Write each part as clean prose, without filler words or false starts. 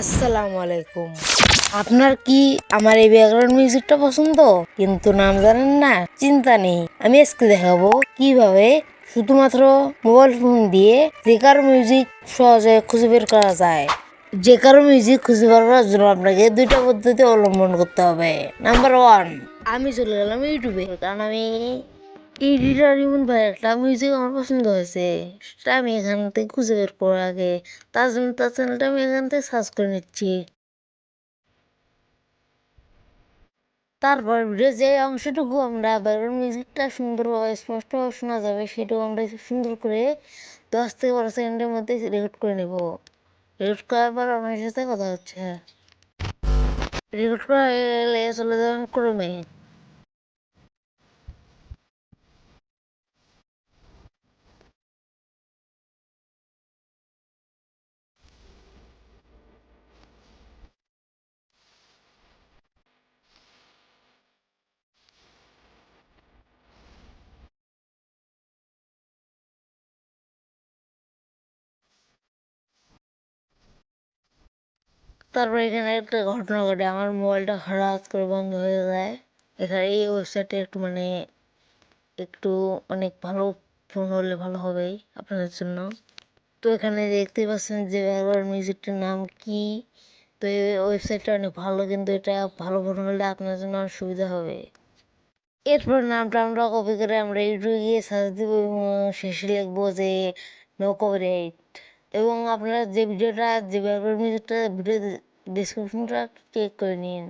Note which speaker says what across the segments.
Speaker 1: আসসালামু আলাইকুম। আপনার কি আমার এই ব্যাকগ্রাউন্ড মিউজিকটা পছন্দ কিন্তু নাম জানেন না? চিন্তা নেই, আমি আজকে দেখাবো কিভাবে শুধুমাত্র মোবাইল ফোন দিয়ে যে কারো মিউজিক সহজে খুঁজে বের করা যায়। যে কারো মিউজিক খুঁজে বের করার জন্য আপনাকে দুইটা পদ্ধতি অবলম্বন করতে হবে। নাম্বার ওয়ান, আমি চলে গেলাম ইউটিউবে, কারণ আমি এডিটর ইমন ভাই একটা মিউজিক আমার পছন্দ হয়েছে, সেটা আমি এখান থেকে খুঁজে বের করার আগে তার জন্য তার চ্যানেলটা আমি এখান থেকে সার্চ করে নিচ্ছি। তারপর ভিডিও যে অংশটুকু আমরা ব্যাকগ্রাউন্ড মিউজিকটা সুন্দরভাবে স্পষ্টভাবে শোনা যাবে সেটুকু আমরা সুন্দর করে 10 থেকে 12 সেকেন্ডের মধ্যে রেকর্ড করে নেব। রেকর্ড করার পর আমার সাথে কথা হচ্ছে। রেকর্ড করা হয়ে গেলে চলে যাবেন ক্রমে। তারপর এখানে একটা ঘটনা ঘটে, আমার মোবাইলটা হঠাৎ করে বন্ধ হয়ে যায়। এখানে এই ওয়েবসাইটে একটু অনেক ভালো ফোন হলে ভালো হবে আপনাদের জন্য। তো এখানে দেখতে পাচ্ছেন যে ব্যাকগ্রাউন্ড মিউজিকটার নাম কি। তো এই ওয়েবসাইটটা অনেক ভালো, কিন্তু এটা ভালো ফোন হলে আপনার জন্য অনেক সুবিধা হবে। এরপর নামটা আমরা কপি করে আমরা ইউটিউবে গিয়ে সার্চ দিব এবং শেষে লিখবো যে নো কপিরাইট। এবং আপনারা যে ব্যাকগ্রাউন্ড মিউজিকটা ভিডিও ডিসক্রিপশনটা চেক করে নিন।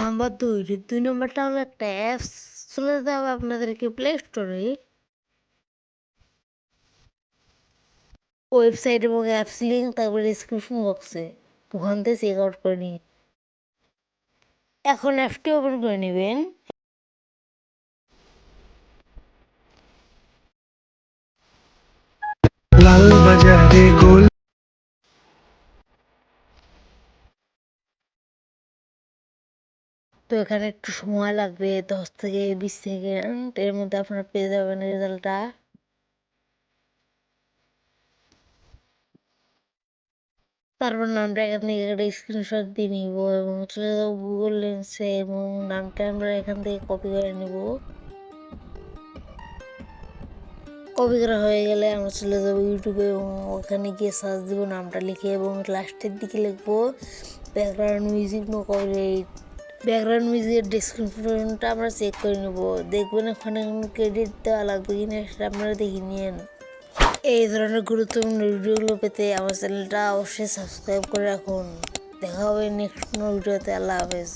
Speaker 1: নাম্বার দুই নম্বরটা হলো একটা অ্যাপস। চলে যেতে হবে আপনাদেরকে প্লে স্টোরে। ওয়েবসাইট এবং অ্যাপস লিঙ্ক তারপরে ডিসক্রিপশন বক্সে, ওখান থেকে চেক আউট করে নিন। এখন অ্যাপটি ওপেন করে নেবেন। লাল বাজারে গোল। তো এখানে একটু সময় লাগবে, 10 থেকে 20 সেকেন্ড, এর মধ্যে আপনারা পেয়ে যাবেন রেজাল্টটা। তারপর নামটা এখান থেকে একটা স্ক্রিনশট দিয়ে নিব এবং চলে যাবো গুগল লেন্সে এবং নামটা আমরা এখান থেকে কপি করে নিব। কপি করা হয়ে গেলে আমরা চলে যাবো ইউটিউবে এবং ওখানে গিয়ে সার্চ দিব নামটা লিখে এবং লাস্টের দিকে লিখবো background music no copyright. Background মিউজিকের ডেসক্রিপশনটা আমরা চেক করে নেব, দেখবেন ওখানে ক্রেডিট দেওয়া লাগবে কিনা সেটা আপনারা দেখে নিন। এই ধরনের গুরুত্বপূর্ণ ভিডিওগুলো পেতে আমার চ্যানেলটা অবশ্যই সাবস্ক্রাইব করে রাখুন। দেখা হবে নেক্সট কোনো ভিডিওতে। আল্লাহ হাফেজ।